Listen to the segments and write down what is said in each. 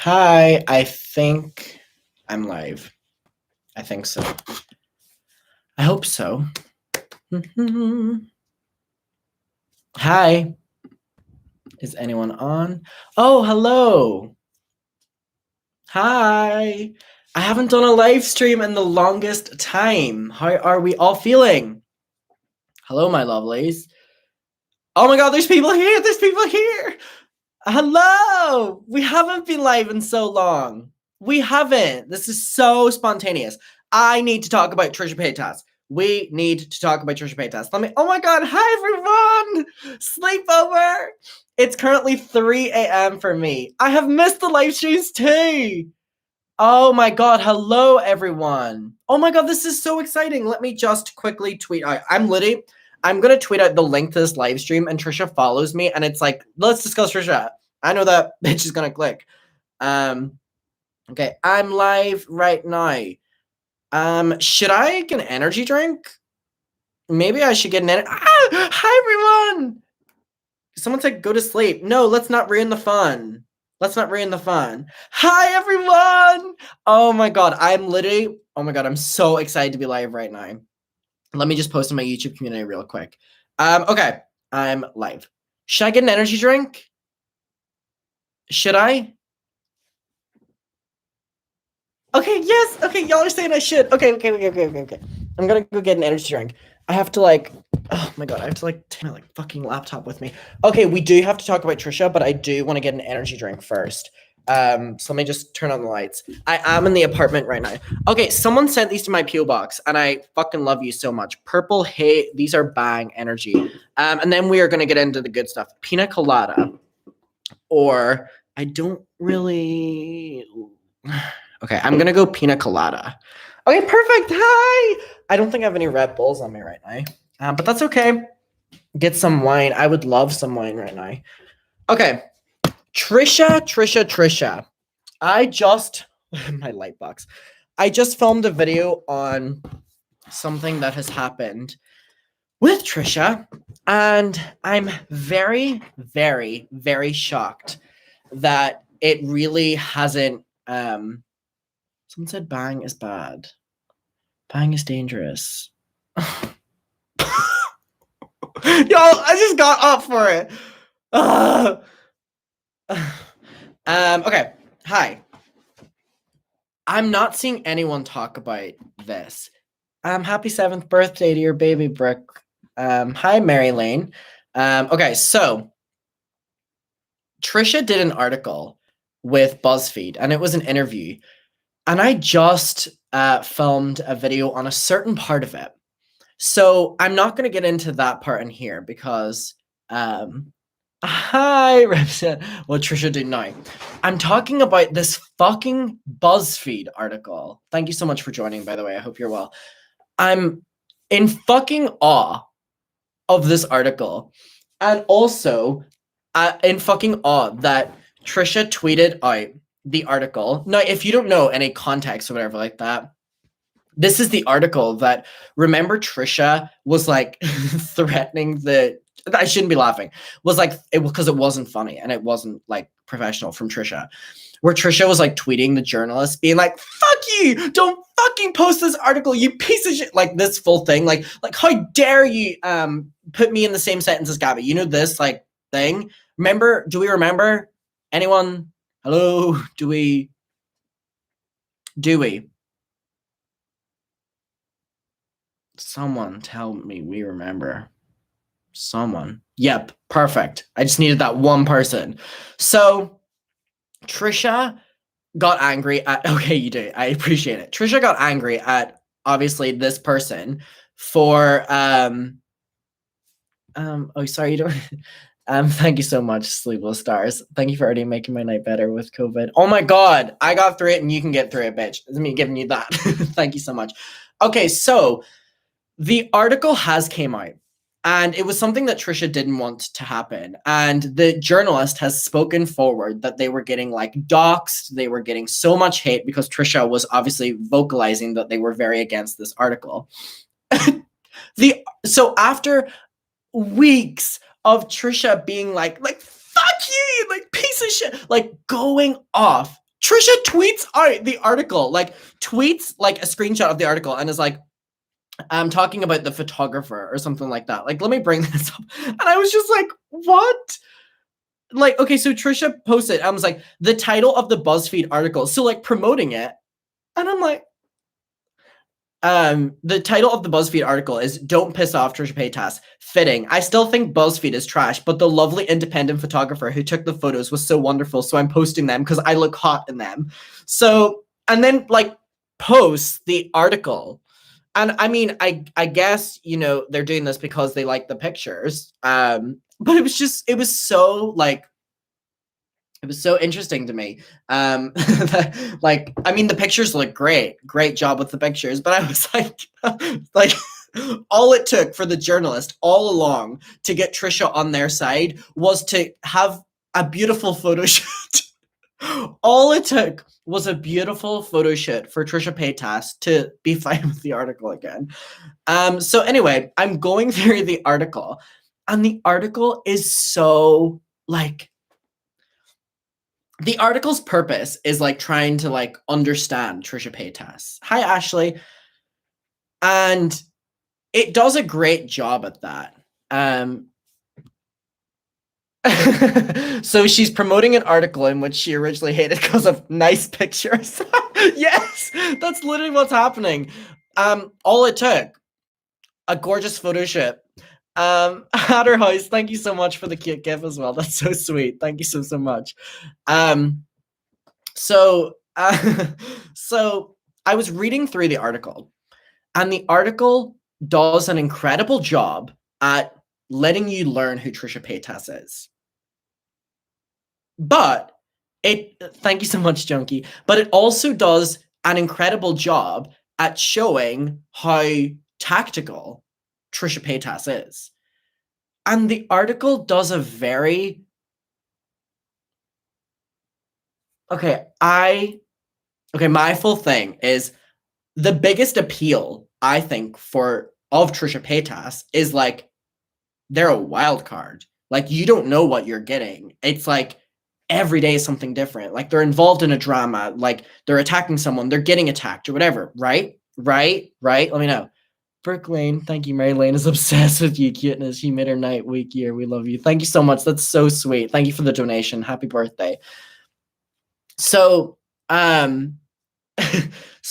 Hi, I think I'm live. I think so. I hope so. Hi. Is anyone on? Oh, hello. Hi. I haven't done a live stream in the longest time. How are we all feeling? Hello, my lovelies. Oh my god, there's people here. There's people here. Hello. We haven't been live in so long. We haven't. This is so spontaneous. I need to talk about Trisha Paytas. We need to talk about Trisha Paytas. Oh my god, hi everyone! Sleepover! It's currently 3 a.m. for me. I have missed the live streams too. Oh my god, hello everyone. Oh my god, this is so exciting. Let me just quickly tweet out. I'm gonna tweet out the link to this live stream and Trisha follows me and it's like, let's discuss Trisha. I know that bitch is gonna click. Okay, I'm live right now. Should I get an energy drink? Maybe I should get an energy. Hi everyone! Someone said go to sleep. No, let's not ruin the fun. Let's not ruin the fun. Hi everyone! Oh my god, I'm so excited to be live right now. Let me just post in my YouTube community real quick. Okay, I'm live. Should I get an energy drink? Should I? Okay, yes. Okay, y'all are saying I should. Okay. I'm gonna go get an energy drink. I have to oh my god, I have to take my fucking laptop with me. Okay, we do have to talk about Trisha, but I do want to get an energy drink first. So let me just turn on the lights. I am in the apartment right now. Okay, someone sent these to my PO box, and I fucking love you so much. Purple Hay, these are bang energy. And then we are gonna get into the good stuff. Pina colada, or I don't really. Okay, I'm gonna go pina colada. Okay, perfect. Hi. I don't think I have any Red Bulls on me right now, but that's okay. Get some wine. I would love some wine right now. Okay, Trisha. I just my light box. I just filmed a video on something that has happened with Trisha, and I'm very, very, very shocked that it really hasn't. Someone said bang is bad. Bang is dangerous. Yo, I just got up for it. Okay. Hi. I'm not seeing anyone talk about this. Happy 7th birthday to your baby Brooke. Hi, Mary Lane. Okay, so Trisha did an article with BuzzFeed, and it was an interview. And I just filmed a video on a certain part of it. So I'm not going to get into that part in here because, hi, Repset. What Trisha did now. I'm talking about this fucking BuzzFeed article. Thank you so much for joining, by the way. I hope you're well. I'm in fucking awe of this article. And also in fucking awe that Trisha tweeted out the article. Now, if you don't know any context or whatever like that, this is the article that, remember Trisha was like threatening I shouldn't be laughing, was like, because it wasn't funny and it wasn't like professional from Trisha, where Trisha was like tweeting the journalist being like, fuck you, don't fucking post this article, you piece of shit, like this full thing, like how dare you put me in the same sentence as Gabby, you know, this like thing. Do we remember? Anyone? Hello? Do we? Someone tell me we remember. Someone. Yep, perfect. I just needed that one person. So Trisha got angry at, okay, you do. I appreciate it. Trisha got angry at obviously this person for oh sorry, you don't thank you so much, Sleepless Stars. Thank you for already making my night better with COVID. Oh my god, I got through it and you can get through it, bitch. It's me giving you that. Thank you so much. Okay, so the article has came out, and it was something that Trisha didn't want to happen. And the journalist has spoken forward that they were getting like doxxed, they were getting so much hate because Trisha was obviously vocalizing that they were very against this article. So after weeks of Trisha being like fuck you, like piece of shit, like going off, Trisha tweets out the article, like tweets like a screenshot of the article and is like, I'm talking about the photographer or something like that. Like, let me bring this up. And I was just like, what? Like, okay, so Trisha posted, I was like, the title of the BuzzFeed article. So like promoting it. And I'm like, the title of the BuzzFeed article is "Don't Piss Off Trisha Paytas." Fitting. I still think BuzzFeed is trash, but the lovely independent photographer who took the photos was so wonderful, so I'm posting them because I look hot in them. So, and then like posts the article. And I mean, I guess, you know, they're doing this because they like the pictures. But it was so interesting to me. Like, I mean, the pictures look great job with the pictures, but I was like, all it took for the journalist all along to get Trisha on their side was to have a beautiful photo shoot. All it took was a beautiful photo shoot for Trisha Paytas to be fine with the article again. So anyway, I'm going through the article, and the article is so like, the article's purpose is like trying to like understand Trisha Paytas. Hi, Ashley. And it does a great job at that. So she's promoting an article in which she originally hated because of nice pictures. Yes, that's literally what's happening. All it took, a gorgeous photo shoot. At her house, thank you so much for the cute gif as well. That's so sweet. Thank you so much. So I was reading through the article, and the article does an incredible job at letting you learn who Trisha Paytas is. But thank you so much, Junkie. But it also does an incredible job at showing how tactical Trisha Paytas is. And the article does a very my full thing is the biggest appeal, I think, of Trisha Paytas is like they're a wild card. Like, you don't know what you're getting. It's like every day is something different. Like, they're involved in a drama, like they're attacking someone, they're getting attacked or whatever, right? Let me know. Brooke Lane, thank you. Mary Lane is obsessed with you, cuteness. You made her night, week, year. We love you. Thank you so much. That's so sweet. Thank you for the donation. Happy birthday. So, so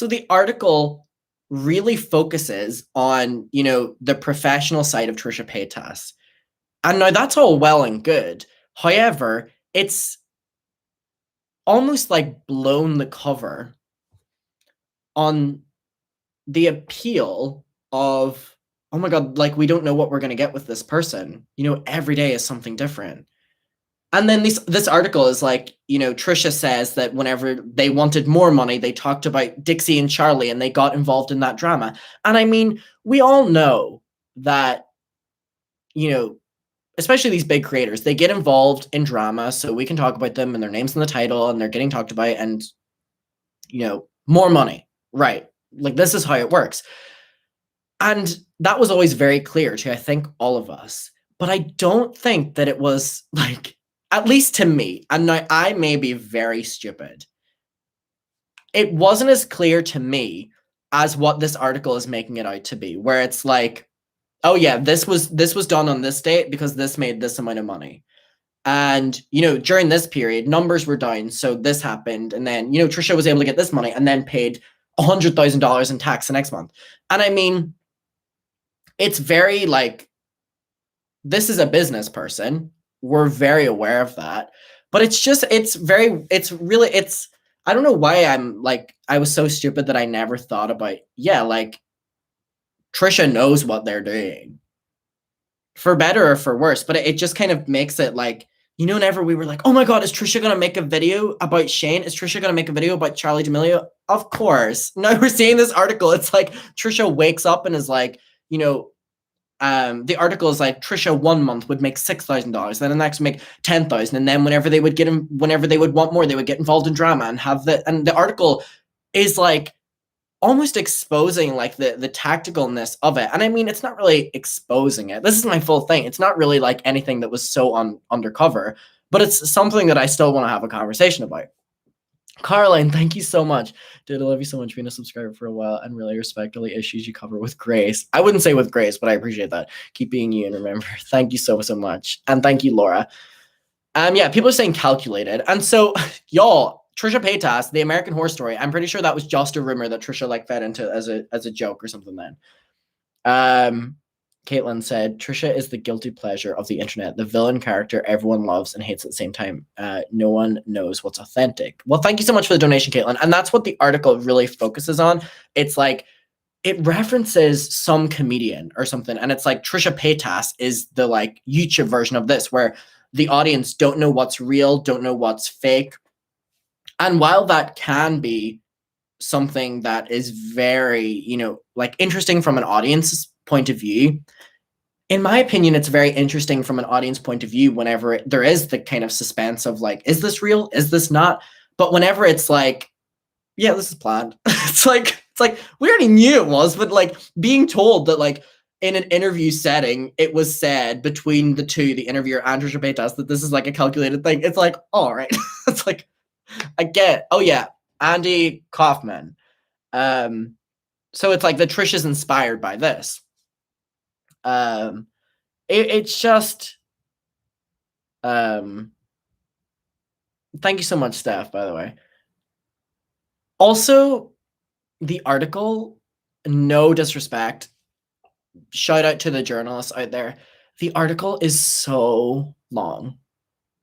the article really focuses on, you know, the professional side of Trisha Paytas. And now that's all well and good. However, it's almost like blown the cover on the appeal of, oh my God, like, we don't know what we're going to get with this person. You know, every day is something different. And then this article is like, you know, Trisha says that whenever they wanted more money, they talked about Dixie and Charlie and they got involved in that drama. And I mean, we all know that, you know, especially these big creators, they get involved in drama so we can talk about them and their names in the title and they're getting talked about and, you know, more money. Right. Like, this is how it works. And that was always very clear to, I think, all of us. But I don't think that it was like, at least to me, and now I may be very stupid, it wasn't as clear to me as what this article is making it out to be, where it's like, oh yeah, this was done on this date because this made this amount of money. And, you know, during this period, numbers were down, so this happened. And then, you know, Trisha was able to get this money and then paid $100,000 in tax the next month. And I mean, it's very like, this is a business person. We're very aware of that. But it's I don't know why I was so stupid that I never thought about, yeah, like, Trisha knows what they're doing. For better or for worse. But it just kind of makes it like, you know, whenever we were like, oh my God, is Trisha going to make a video about Shane? Is Trisha going to make a video about Charlie D'Amelio? Of course. Now we're seeing this article. It's like Trisha wakes up and is like, you know, the article is like Trisha 1 month would make $6,000, then the next would make 10,000, and then whenever they would want more, they would get involved in drama and and the article is like almost exposing like the tacticalness of it. And I mean, it's not really exposing it. This is my full thing. It's not really like anything that was so undercover, but it's something that I still want to have a conversation about. Caroline, thank you so much. Dude, I love you so much being a subscriber for a while and really respect all the issues you cover with grace. I wouldn't say with grace, but I appreciate that. Keep being you and remember. Thank you so, so much. And thank you, Laura. Yeah, people are saying calculated. And so, y'all, Trisha Paytas, the American Horror Story, I'm pretty sure that was just a rumor that Trisha like fed into as a joke or something then. Caitlin said, Trisha is the guilty pleasure of the internet, the villain character everyone loves and hates at the same time. No one knows what's authentic. Well, thank you so much for the donation, Caitlin. And that's what the article really focuses on. It's like, it references some comedian or something. And it's like Trisha Paytas is the like YouTube version of this, where the audience don't know what's real, don't know what's fake. And while that can be something that is very, like interesting from an audience's point of view, in my opinion, it's very interesting from an audience point of view whenever there is the kind of suspense of like, is this real? Is this not? But whenever it's like, yeah, this is planned. it's like we already knew it was, but like being told that like in an interview setting, it was said between the two, the interviewer and Trisha Paytas, that this is like a calculated thing. It's like, all right. It's like, I get, oh yeah, Andy Kaufman. So it's like the Trish is inspired by this. It's just, thank you so much, Steph, by the way. Also, the article, no disrespect, shout out to the journalists out there. The article is so long,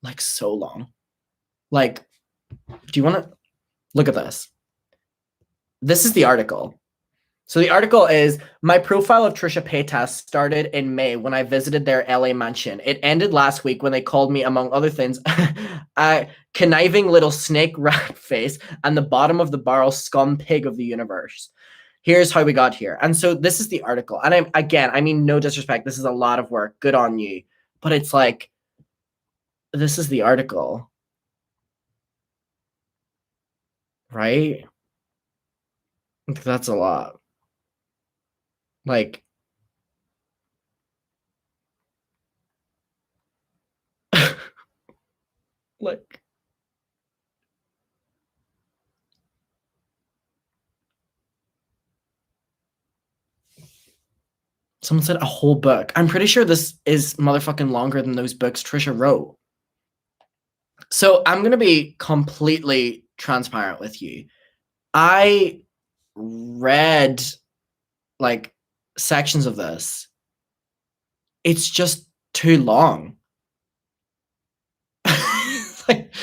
like so long. Like, do you want to look at this? This is the article. So the article is, my profile of Trisha Paytas started in May when I visited their LA mansion. It ended last week when they called me, among other things, a conniving little snake rat face and the bottom of the barrel scum pig of the universe. Here's how we got here. And so this is the article. And I mean, no disrespect. This is a lot of work. Good on you. But it's like, this is the article. Right? That's a lot. Like, like, someone said a whole book. I'm pretty sure this is motherfucking longer than those books Trisha wrote. So I'm going to be completely transparent with you. I read like sections of this. It's just too long. Like,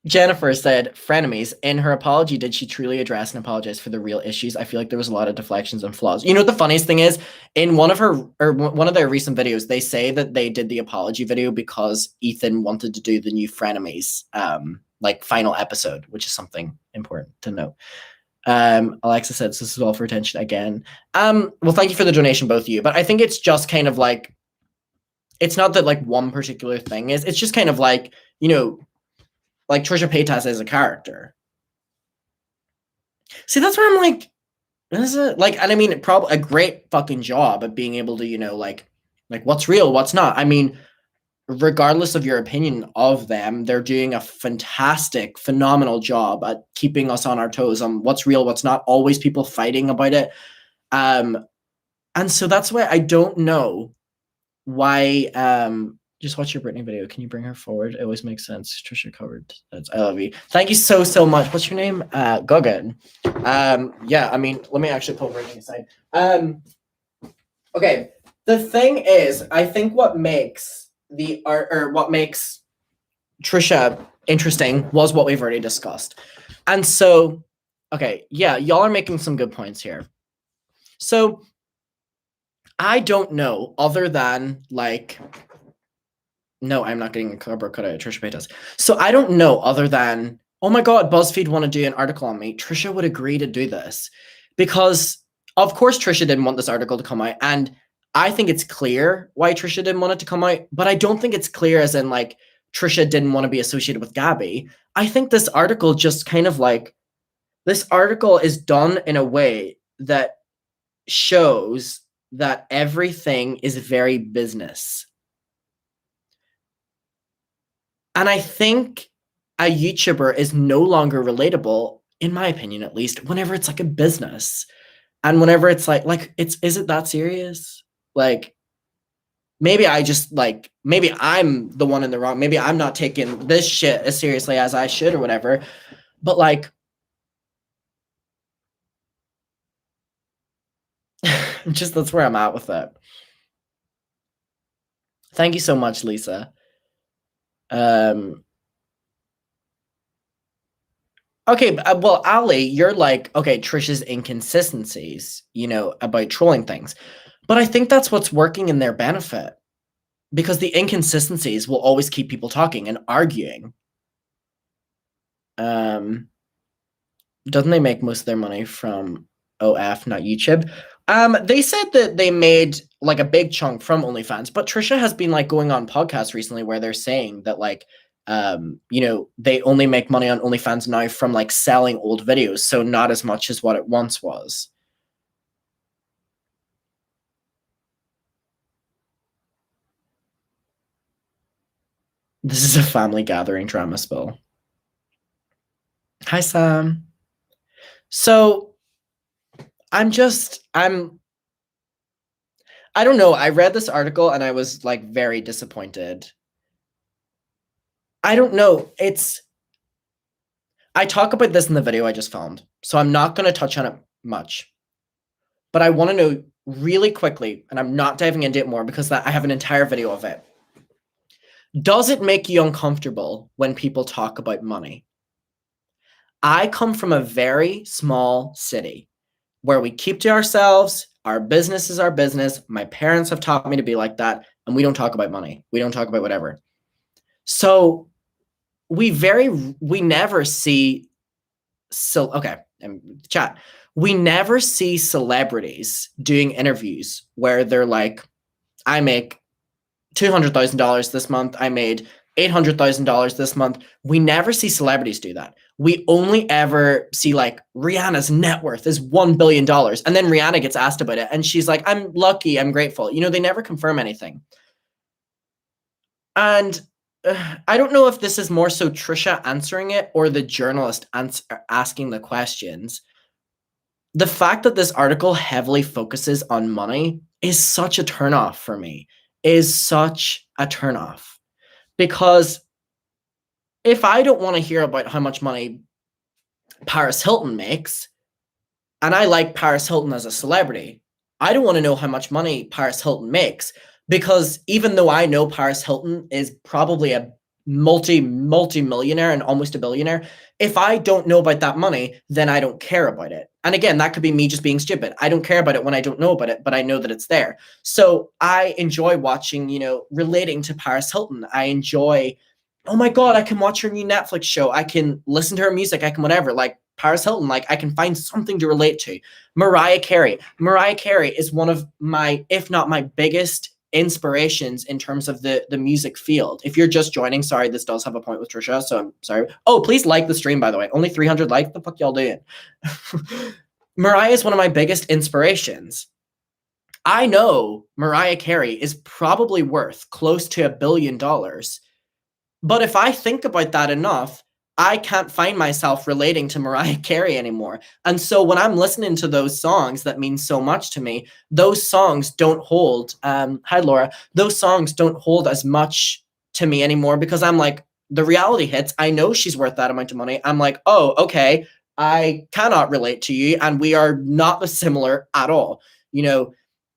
Jennifer said, frenemies. In her apology, did she truly address and apologize for the real issues? I feel like there was a lot of deflections and flaws. You know what the funniest thing is? In one of their recent videos, they say that they did the apology video because Ethan wanted to do the new frenemies like final episode, which is something important to note. Alexa said, this is all for attention again. Well, thank you for the donation, both of you. But I think it's just kind of like, it's not that like one particular thing is, it's just kind of like, like Trisha Paytas as a character. See, that's where I'm like, is it like, and I mean, probably a great fucking job at being able to, like what's real, what's not. I mean, regardless of your opinion of them, they're doing a fantastic, phenomenal job at keeping us on our toes on what's real, what's not. Always people fighting about it. And so that's why I don't know why, just watch your Britney video. Can you bring her forward? It always makes sense. Trisha covered. I love you. Thank you so, so much. What's your name? Gogan. Yeah, I mean, let me actually pull Britney aside. Okay. The thing is, I think what makes the art, or what makes Trisha interesting was what we've already discussed. And so, okay, yeah, y'all are making some good points here. So I don't know, other than like, no, I'm not getting a cardboard cutout of Trisha Paytas. So I don't know, other than, oh my God, BuzzFeed want to do an article on me. Trisha would agree to do this because, of course, Trisha didn't want this article to come out. And I think it's clear why Trisha didn't want it to come out. But I don't think it's clear as in like Trisha didn't want to be associated with Gabby. I think this article just kind of like, this article is done in a way that shows that everything is very business. And I think a YouTuber is no longer relatable, in my opinion at least, whenever it's like a business. And whenever it's like is it that serious? Like maybe I just like maybe I'm the one in the wrong. Maybe I'm not taking this shit as seriously as I should or whatever. But like just that's where I'm at with it. Thank you so much, Lisa. Okay, well, Ali, you're like, okay, Trisha's inconsistencies, about trolling things. But I think that's what's working in their benefit because the inconsistencies will always keep people talking and arguing. Doesn't they make most of their money from OF, not YouTube? They said that they made like a big chunk from OnlyFans, but Trisha has been like going on podcasts recently where they're saying that like they only make money on OnlyFans now from like selling old videos, so not as much as what it once was. This is a family gathering drama spill. Hi, Sam. So I'm I don't know. I read this article and I was like very disappointed. I don't know. I talk about this in the video I just filmed, so I'm not going to touch on it much. But I want to know really quickly, and I'm not diving into it more because I have an entire video of it. Does it make you uncomfortable when people talk about money? I come from a very small city where we keep to ourselves. Our business is our business. My parents have taught me to be like that, and we don't talk about money. We don't talk about whatever. So we never see chat. We never see celebrities doing interviews where they're like, I make $200,000 this month. I made $800,000 this month. We never see celebrities do that. We only ever see like Rihanna's net worth is $1 billion. And then Rihanna gets asked about it. And she's like, I'm lucky. I'm grateful. They never confirm anything. And I don't know if this is more so Trisha answering it or the journalist asking the questions. The fact that this article heavily focuses on money is such a turnoff for me, is such a turnoff. Because if I don't want to hear about how much money Paris Hilton makes, and I like Paris Hilton as a celebrity, I don't want to know how much money Paris Hilton makes, because even though I know Paris Hilton is probably a multi-millionaire and almost a billionaire, if I don't know about that money, then I don't care about it. And again, that could be me just being stupid. I don't care about it when I don't know about it, but I know that it's there. So I enjoy watching, relating to Paris Hilton. I enjoy, oh my God, I can watch her new Netflix show. I can listen to her music. I can whatever. Like Paris Hilton, like I can find something to relate to. Mariah Carey. Mariah Carey is one of my, if not my biggest inspirations in terms of the music field. If you're just joining, sorry, this does have a point with Trisha, so I'm sorry. Oh, please like the stream, by the way. Only 300 likes. The fuck y'all doing? Mariah is one of my biggest inspirations. I know Mariah Carey is probably worth close to $1 billion. But if I think about that enough, I can't find myself relating to Mariah Carey anymore. And so when I'm listening to those songs that mean so much to me, those songs don't hold, hi Laura, those songs don't hold as much to me anymore because I'm like, the reality hits, I know she's worth that amount of money. I'm like, oh, okay, I cannot relate to you and we are not similar at all.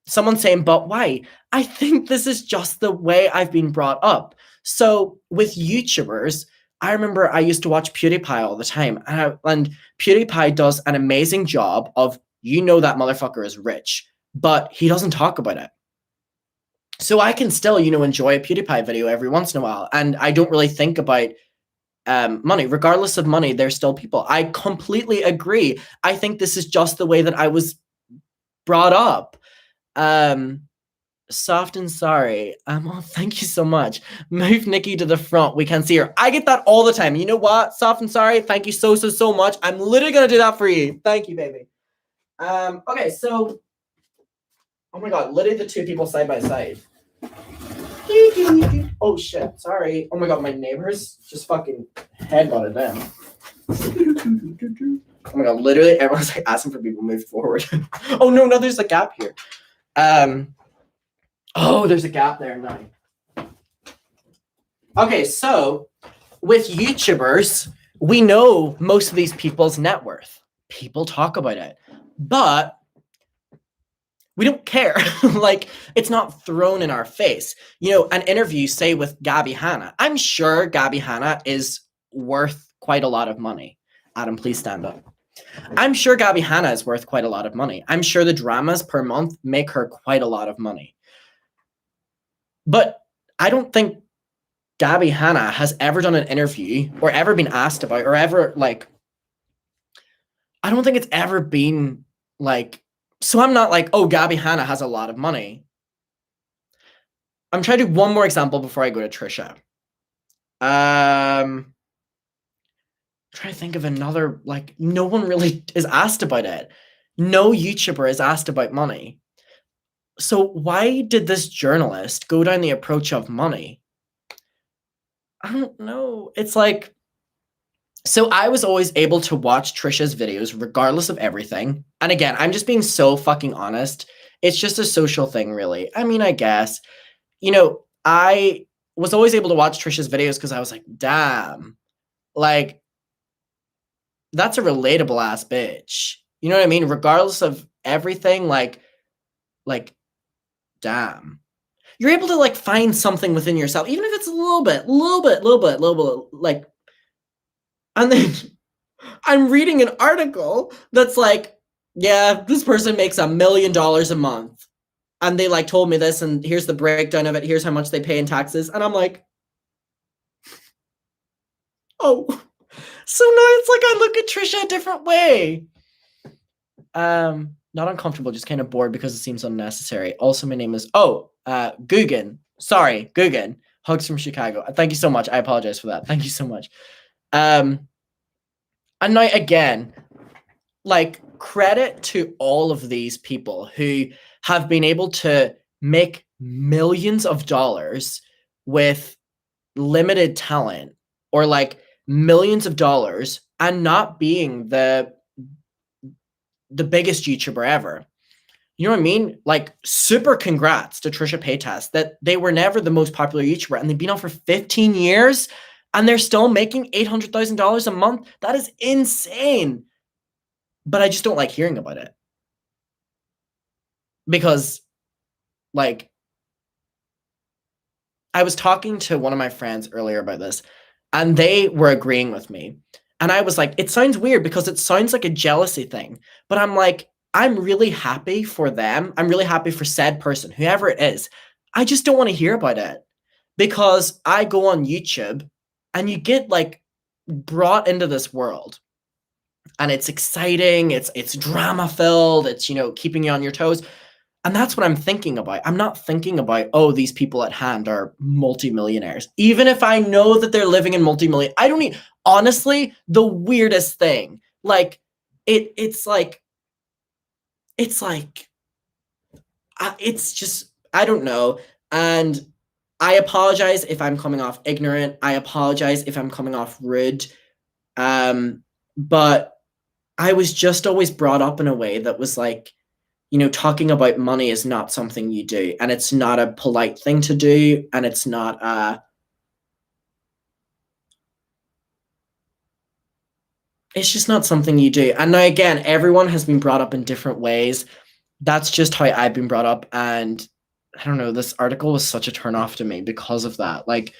Someone saying, but why? I think this is just the way I've been brought up. So with YouTubers, I remember I used to watch PewDiePie all the time, and PewDiePie does an amazing job of, that motherfucker is rich, but he doesn't talk about it. So I can still, enjoy a PewDiePie video every once in a while, and I don't really think about money. Regardless of money, they're still people. I completely agree. I think this is just the way that I was brought up. Soft and sorry. Oh, thank you so much. Move Nikki to the front. We can see her. I get that all the time. You know what? Soft and sorry. Thank you so much. I'm literally gonna do that for you. Thank you, baby. Okay, so oh my God, literally the two people side by side. Oh shit, sorry. Oh my god, my neighbors just fucking headbutted them. Oh my god, literally everyone's like asking for people to move forward. Oh no, there's a gap here. Oh, there's a gap there now. Okay, so with YouTubers, we know most of these people's net worth. People talk about it, but we don't care. Like, it's not thrown in our face. You know, an interview, say, with Gabby Hanna. I'm sure Gabby Hanna is worth quite a lot of money. Adam, please stand up. I'm sure Gabby Hanna is worth quite a lot of money. I'm sure the dramas per month make her quite a lot of money. But I don't think Gabby Hanna has ever done an interview or ever been asked about or ever, like, I don't think it's ever been, like, so I'm not like, oh, Gabby Hanna has a lot of money. I'm trying to do one more example before I go to Trisha. Try to think of another, like, no one really is asked about it. No YouTuber is asked about money. So why did this journalist go down the approach of money? I don't know. It's like, so I was always able to watch Trisha's videos regardless of everything. And again, I'm just being so fucking honest. It's just a social thing, really. I mean, I guess, you know, I was always able to watch Trisha's videos because I was like, damn, like, that's a relatable ass bitch. You know what I mean? Regardless of everything, like, damn. You're able to, like, find something within yourself, even if it's a little bit, like, and then I'm reading an article that's like, yeah, this person makes $1 million a month. And they, like, told me this, and here's the breakdown of it. Here's how much they pay in taxes. And I'm like, oh. So now it's like I look at Trisha a different way. Not uncomfortable, just kind of bored because it seems unnecessary. Also, my name is, Guggen. Sorry, Guggen. Hugs from Chicago. Thank you so much. I apologize for that. Thank you so much. And now, again, like, credit to all of these people who have been able to make millions of dollars with limited talent, or like millions of dollars, and not being the biggest YouTuber ever. You know what I mean? Like, super congrats to Trisha Paytas that they were never the most popular YouTuber and they've been on for 15 years and they're still making $800,000 a month. That is insane. But I just don't like hearing about it. Because, like, I was talking to one of my friends earlier about this, and they were agreeing with me. And I was like, it sounds weird because it sounds like a jealousy thing. But I'm like, I'm really happy for them. I'm really happy for said person, whoever it is. I just don't want to hear about it. Because I go on YouTube and you get, like, brought into this world. And it's exciting, it's drama filled, it's, you know, keeping you on your toes. And that's what I'm thinking about. I'm not thinking about, oh, these people at hand are multimillionaires. Even if I know that they're living in multi-million, I don't need, honestly, the weirdest thing. Like, it's just, I don't know. And I apologize if I'm coming off ignorant. I apologize if I'm coming off rude. But I was just always brought up in a way that was like, you know, talking about money is not something you do, and it's not a polite thing to do, and it's not it's just not something you do. And now, again, everyone has been brought up in different ways. That's just how I've been brought up, and I don't know, this article was such a turn off to me because of that. Like,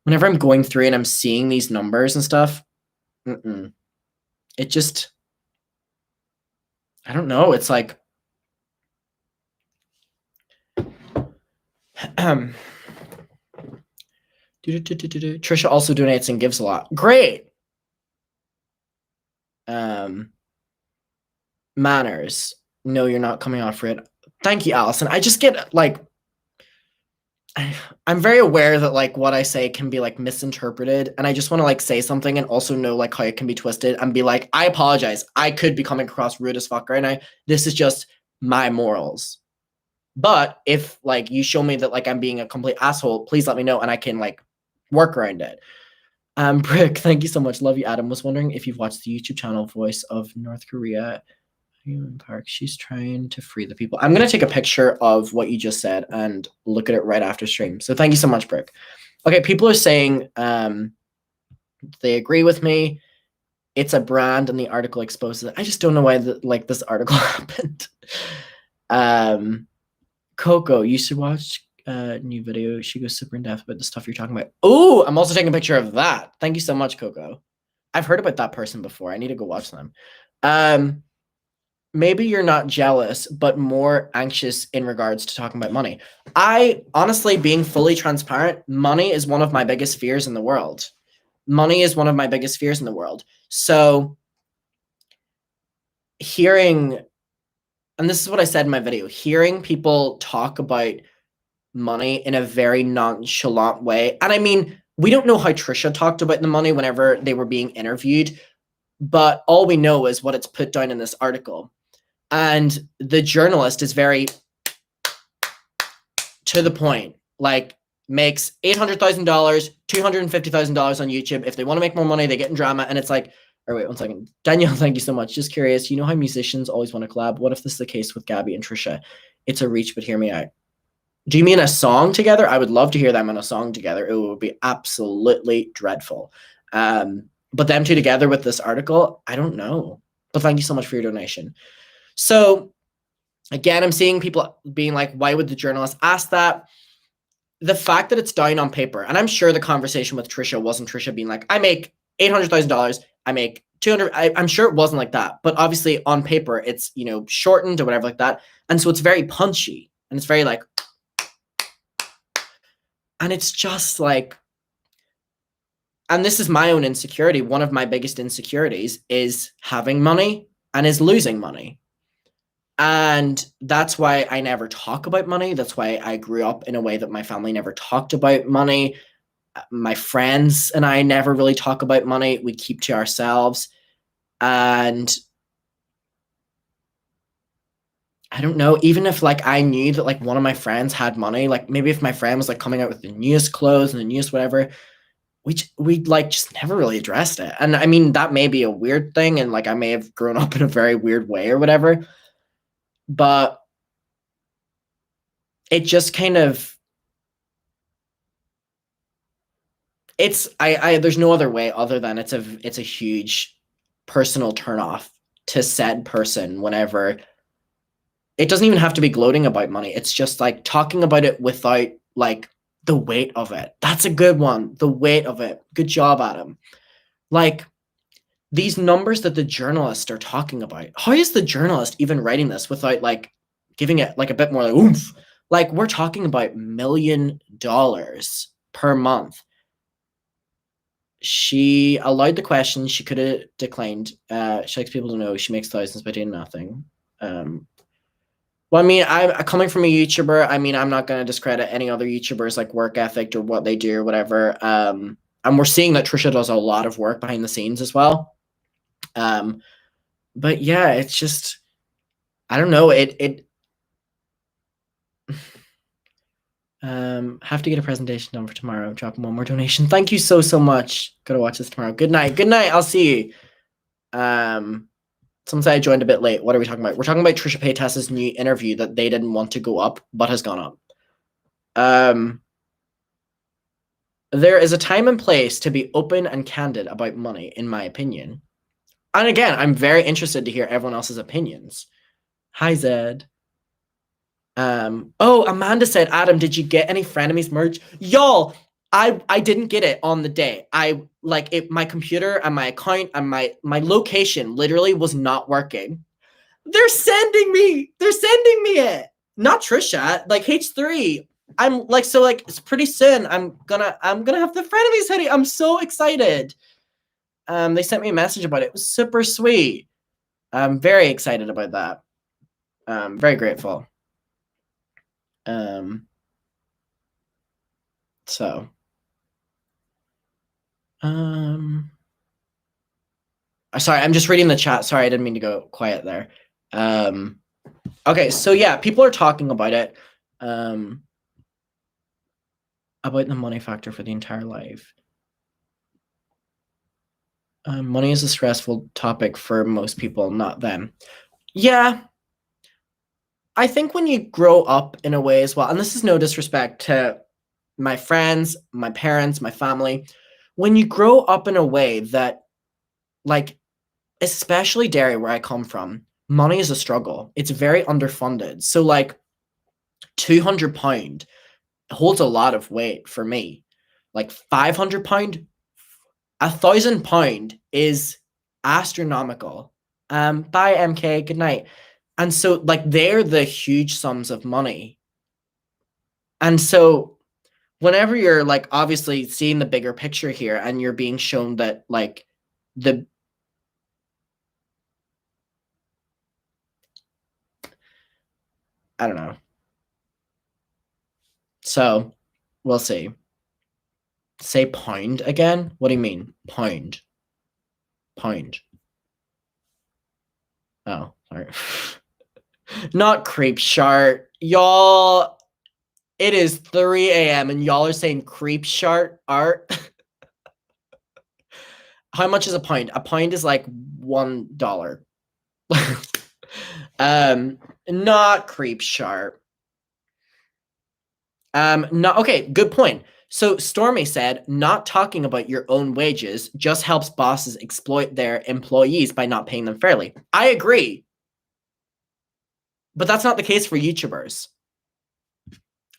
whenever I'm going through and I'm seeing these numbers and stuff, it just, I don't know, it's like, Trisha also donates and gives a lot. Great. Manners. No, you're not coming off for it. Thank you, Allison. I just get, like, I'm very aware that, like, what I say can be, like, misinterpreted, and I just want to, like, say something and also know, like, how it can be twisted and be like, I apologize. I could be coming across rude as fuck right now. This is just my morals. But if like you show me that like I'm being a complete asshole, please let me know and I can like work around it. Brick, thank you so much. Love you, Adam. Was wondering if you've watched the YouTube channel Voice of North Korea. Park. She's trying to free the people. I'm gonna take a picture of what you just said and look at it right after stream. So thank you so much, Brick. Okay, people are saying they agree with me. It's a brand, and the article exposes it. I just don't know why this article happened. Coco, you should watch new video. She goes super in depth about the stuff you're talking about. Oh, I'm also taking a picture of that. Thank you so much, Coco. I've heard about that person before. I need to go watch them. Maybe you're not jealous, but more anxious in regards to talking about money. I honestly, being fully transparent, money is one of my biggest fears in the world. Money is one of my biggest fears in the world. So hearing, and this is what I said in my video, hearing people talk about money in a very nonchalant way. And I mean, we don't know how Trisha talked about the money whenever they were being interviewed, but all we know is what it's put down in this article. And the journalist is very to the point, like makes $800,000, $250,000 on YouTube. If they want to make more money, they get in drama. And it's like, or wait, 1 second. Danielle, thank you so much. Just curious, you know how musicians always want to collab? What if this is the case with Gabby and Trisha? It's a reach, but hear me out. Do you mean a song together? I would love to hear them on a song together. It would be absolutely dreadful. But them two together with this article, I don't know. But thank you so much for your donation. So again, I'm seeing people being like, why would the journalist ask that? The fact that it's down on paper, and I'm sure the conversation with Trisha wasn't Trisha being like, I make $800,000, I make 200. I'm sure it wasn't like that. But obviously on paper, it's, you know, shortened or whatever like that. And so it's very punchy and it's very like, and it's just like, and this is my own insecurity. One of my biggest insecurities is having money and is losing money. And that's why I never talk about money. That's why I grew up in a way that my family never talked about money. My friends and I never really talk about money. We keep to ourselves. And I don't know, even if like I knew that like one of my friends had money, like maybe if my friend was like coming out with the newest clothes and the newest whatever, we like just never really addressed it. And I mean, that may be a weird thing. And like, I may have grown up in a very weird way or whatever. But it just kind of, it's, there's no other way other than it's a huge personal turnoff to said person whenever, it doesn't even have to be gloating about money. It's just like talking about it without like the weight of it. That's a good one. The weight of it. Good job, Adam. Like, these numbers that the journalists are talking about, how is the journalist even writing this without like giving it like a bit more like oomph? Like, we're talking about $1 million per month. She allowed the question. She could have declined. She likes people to know she makes thousands by doing nothing. Well, I mean, I'm coming from a YouTuber. I mean, I'm not going to discredit any other YouTubers like work ethic or what they do or whatever. And we're seeing that Trisha does a lot of work behind the scenes as well. But yeah, it's just, I don't know. Have to get a presentation done for tomorrow. I'm dropping one more donation. Thank you so much. Gotta watch this tomorrow. Good night. Good night. I'll see you. Someone said I joined a bit late. What are we talking about? We're talking about Trisha Paytas' new interview that they didn't want to go up, but has gone up. There is a time and place to be open and candid about money, in my opinion. And again, I'm very interested to hear everyone else's opinions. Hi, Zed. Oh, Amanda said, Adam, did you get any Frenemies merch? Y'all, I didn't get it on the day. I like it, my computer and my account and my location literally was not working. They're sending me it. Not Trisha, like H3. I'm like, so like it's pretty soon. I'm gonna have the Frenemies hoodie. I'm so excited. They sent me a message about it. It was super sweet. I'm very excited about that. Very grateful. Sorry, I'm just reading the chat. Sorry, I didn't mean to go quiet there. Okay, so yeah, people are talking about it. about the money factor for the entire life. Money is a stressful topic for most people, not them. Yeah, I think when you grow up in a way as well, and this is no disrespect to my friends, my parents, my family, when you grow up in a way that, like, especially Derry, where I come from, money is a struggle. It's very underfunded. So, like, £200 holds a lot of weight for me. Like, £500, £1,000 is astronomical. Bye, MK. Good night. And so, like, they're the huge sums of money. And so, whenever you're, like, obviously seeing the bigger picture here and you're being shown that, like, the I don't know. So, we'll see. Say pound again? What do you mean? Pound. Pound. Oh, sorry. Not creep shart. Y'all, it is 3 a.m. and y'all are saying creep shart art. How much is a pound? A pound is like $1. Not creep sharp. No, okay, good point. So Stormy said, not talking about your own wages just helps bosses exploit their employees by not paying them fairly. I agree. But that's not the case for YouTubers.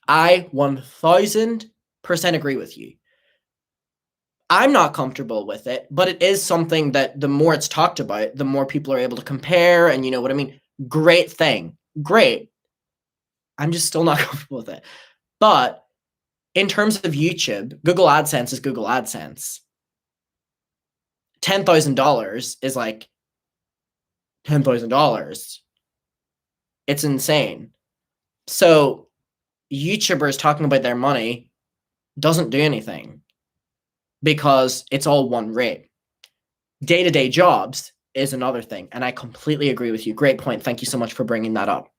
I 1000% agree with you. I'm not comfortable with it, but it is something that the more it's talked about, the more people are able to compare, and you know what I mean? Great thing. Great. I'm just still not comfortable with it. But in terms of YouTube, Google AdSense is Google AdSense. $10,000 is like $10,000. It's insane. So YouTubers talking about their money doesn't do anything because it's all one rate. Day-to-day jobs is another thing, and I completely agree with you. Great point. Thank you so much for bringing that up.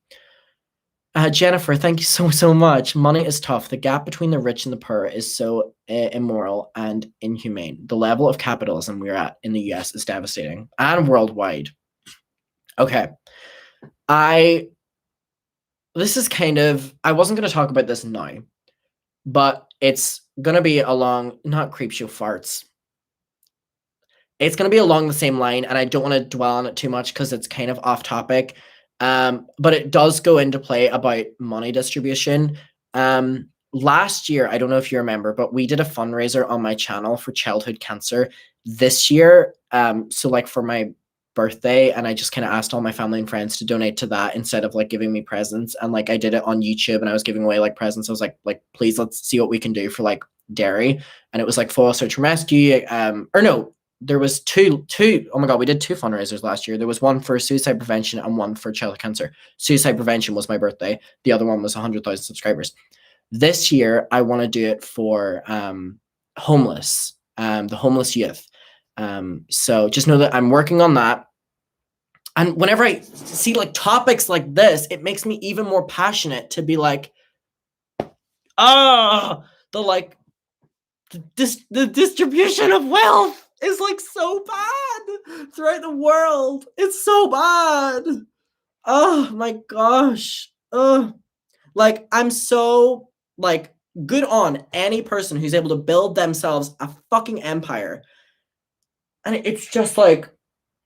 Jennifer, thank you so much. Money is tough. The gap between the rich and the poor is so immoral and inhumane. The level of capitalism we're at in the US is devastating and worldwide. Okay. This is kind of, I wasn't going to talk about this now, but it's going to be along, not creep show farts. It's going to be along the same line, and I don't want to dwell on it too much because it's kind of off topic. But it does go into play about money distribution. Last year, I don't know if you remember, but we did a fundraiser on my channel for childhood cancer this year. So like for my birthday, and I just kind of asked all my family and friends to donate to that instead of like giving me presents. And like I did it on YouTube, and I was giving away like presents. I was like, please let's see what we can do for like Derry. And it was like FOIL search and rescue. Or no, there was two. Oh my god, we did two fundraisers last year. There was one for suicide prevention and one for childhood cancer. Suicide prevention was my birthday. The other one was 100,000 subscribers. This year, I want to do it for homeless, the homeless youth. So just know that I'm working on that. And whenever I see like topics like this, it makes me even more passionate to be like, the distribution of wealth is like so bad throughout the world. It's so bad. Oh my gosh. Like I'm so like good on any person who's able to build themselves a fucking empire. And it's just like,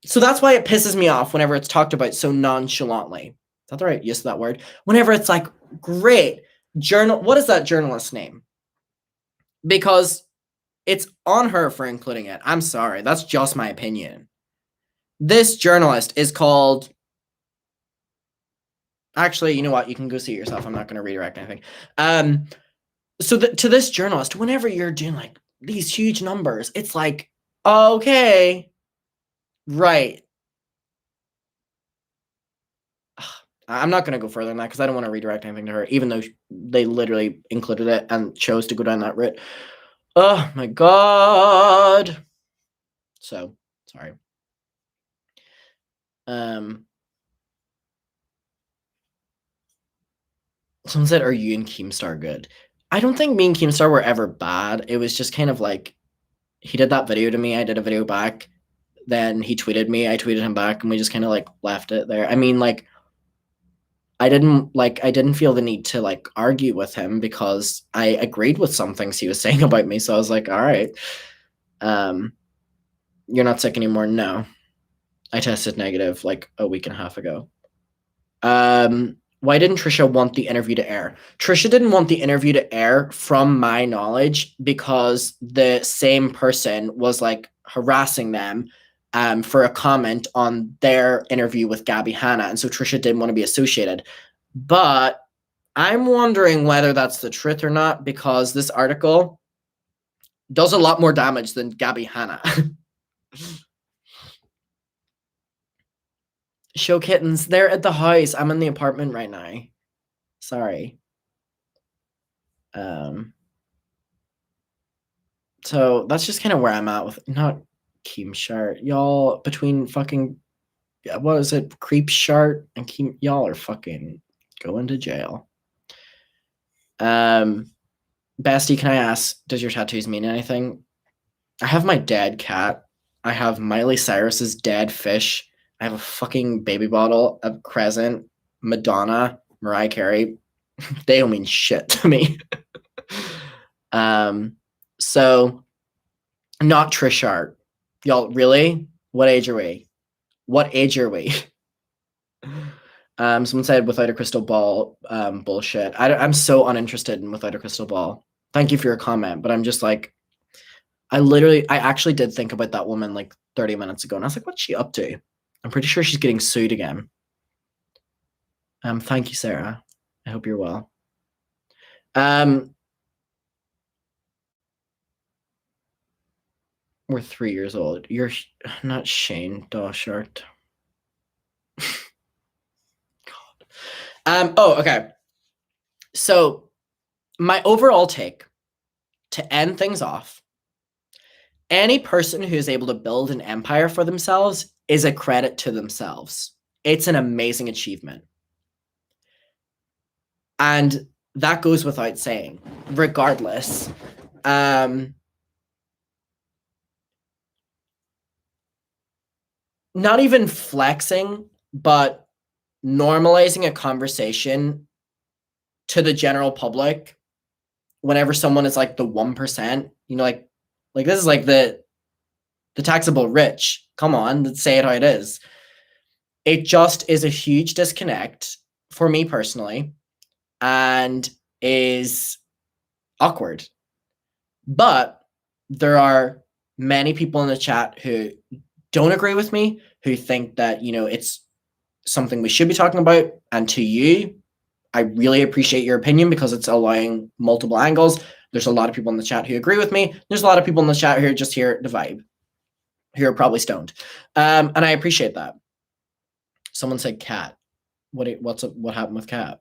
so that's why it pisses me off whenever it's talked about so nonchalantly. Is that the right use of that word? Whenever it's like, great, what is that journalist's name? Because it's on her for including it. I'm sorry. That's just my opinion. This journalist is called... Actually, you know what? You can go see it yourself. I'm not going to redirect anything. So to this journalist, whenever you're doing like these huge numbers, it's like, okay, right. I'm not going to go further than that because I don't want to redirect anything to her, even though they literally included it and chose to go down that route. Oh my god. So, sorry. Someone said, "Are you and Keemstar good?" I don't think me and Keemstar were ever bad. It was just kind of like he did that video to me. I did a video back. Then he tweeted me. I tweeted him back, and we just kind of like left it there. I mean, like I didn't feel the need to like argue with him because I agreed with some things he was saying about me. So I was like, all right, you're not sick anymore. No, I tested negative like a week and a half ago. Why didn't Trisha want the interview to air? Trisha didn't want the interview to air, from my knowledge, because the same person was like harassing them for a comment on their interview with Gabby Hanna. And so Trisha didn't want to be associated. But I'm wondering whether that's the truth or not, because this article does a lot more damage than Gabby Hanna. Show kittens. They're at the house. I'm in the apartment right now. Sorry. So that's just kind of where I'm at with not Keemstar. Y'all between fucking what is it? Creepshart and Keem, y'all are fucking going to jail. Basti, can I ask, does your tattoos mean anything? I have my dead cat. I have Miley Cyrus's dead fish. I have a fucking baby bottle of Crescent, Madonna, Mariah Carey. They don't mean shit to me. So not Trishart. Y'all, really? What age are we? What age are we? Someone said without a crystal ball, bullshit. I'm so uninterested in without a crystal ball. Thank you for your comment, but I'm just like, I actually did think about that woman like 30 minutes ago, and I was like, what's she up to? I'm pretty sure she's getting sued again. Thank you, Sarah. I hope you're well. We're 3 years old. You're not Shane Dawshart. God. Oh, okay. So my overall take to end things off, any person who is able to build an empire for themselves is a credit to themselves. It's an amazing achievement. And that goes without saying. Regardless, not even flexing, but normalizing a conversation to the general public whenever someone is like the 1%, you know, like this is like the taxable rich. Come on, let's say it how it is. It just is a huge disconnect for me personally and is awkward. But there are many people in the chat who don't agree with me, who think that, you know, it's something we should be talking about. And to you, I really appreciate your opinion because it's allowing multiple angles. There's a lot of people in the chat who agree with me. There's a lot of people in the chat who are just here to vibe, who are probably stoned. And I appreciate that. Someone said cat. What happened with cat?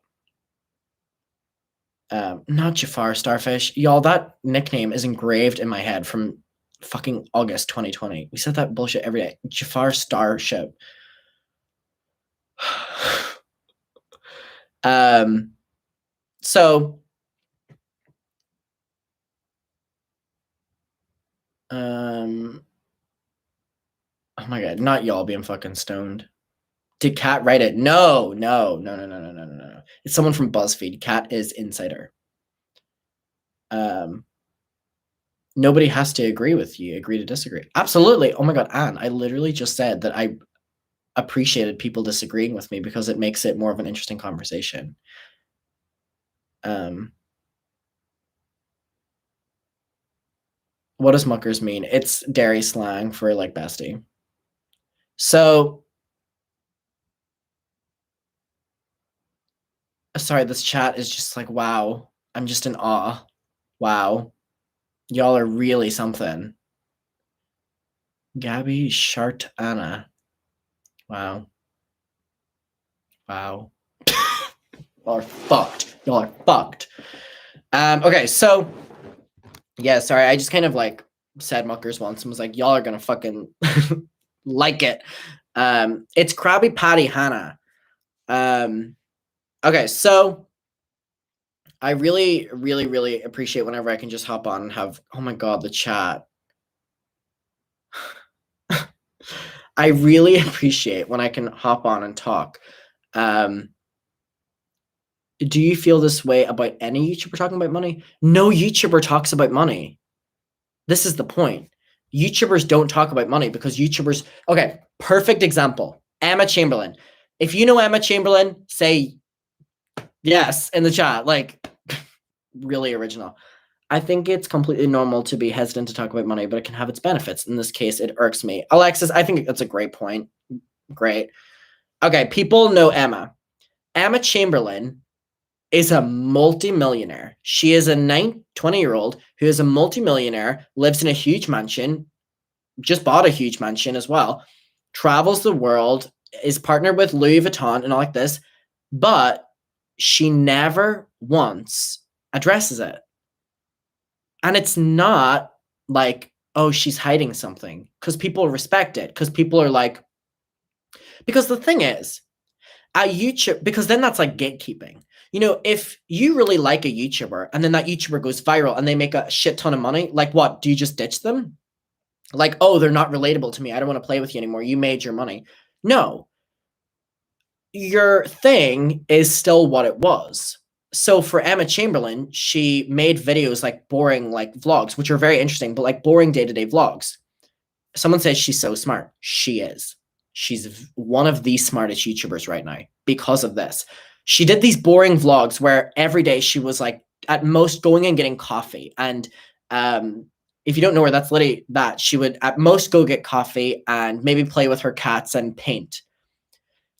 Not Jafar Starfish. Y'all, that nickname is engraved in my head from fucking August 2020. We said that bullshit every day. Jafar Starship. So oh my god, not y'all being fucking stoned. Did Kat write it? No. It's someone from BuzzFeed. Kat is insider. Nobody has to agree with you. Agree to disagree. Absolutely. Oh my god, Anne, I literally just said that I appreciated people disagreeing with me because it makes it more of an interesting conversation. What does muckers mean? It's dairy slang for like bestie. So sorry, this chat is just like, wow. I'm just in awe. Wow. Y'all are really something. Gabby Shart Anna. Wow. Y'all are fucked. Y'all are fucked. Okay, so yeah, sorry, I just kind of like said muckers once and was like, y'all are gonna fucking like it. It's Krabby Patty Hannah. Okay, so I really, really, really appreciate whenever I can just hop on and have, oh my God, the chat. I really appreciate when I can hop on and talk. Do you feel this way about any YouTuber talking about money? No YouTuber talks about money. This is the point. YouTubers don't talk about money because YouTubers. Okay, perfect example. Emma Chamberlain. If you know Emma Chamberlain, say yes in the chat. Like, really original. I think it's completely normal to be hesitant to talk about money, but it can have its benefits. In this case, it irks me. Alexis, I think that's a great point. Great. Okay, people know Emma. Emma Chamberlain is a multimillionaire. She is a 20-year-old who is a multimillionaire, lives in a huge mansion, just bought a huge mansion as well, travels the world, is partnered with Louis Vuitton and all like this, but she never once addresses it. And it's not like, oh, she's hiding something, because people respect it, because people are like, because the thing is, a YouTube, because then that's like gatekeeping. You know, if you really like a YouTuber and then that YouTuber goes viral and they make a shit ton of money, like what? Do you just ditch them? Like, oh, they're not relatable to me. I don't want to play with you anymore. You made your money. No. Your thing is still what it was. So for Emma Chamberlain, she made videos like boring, like vlogs, which are very interesting, but like boring day-to-day vlogs. Someone says she's so smart. She is. She's one of the smartest YouTubers right now because of this. She did these boring vlogs where every day she was like at most going and getting coffee. And if you don't know her, that's literally that. She would at most go get coffee and maybe play with her cats and paint.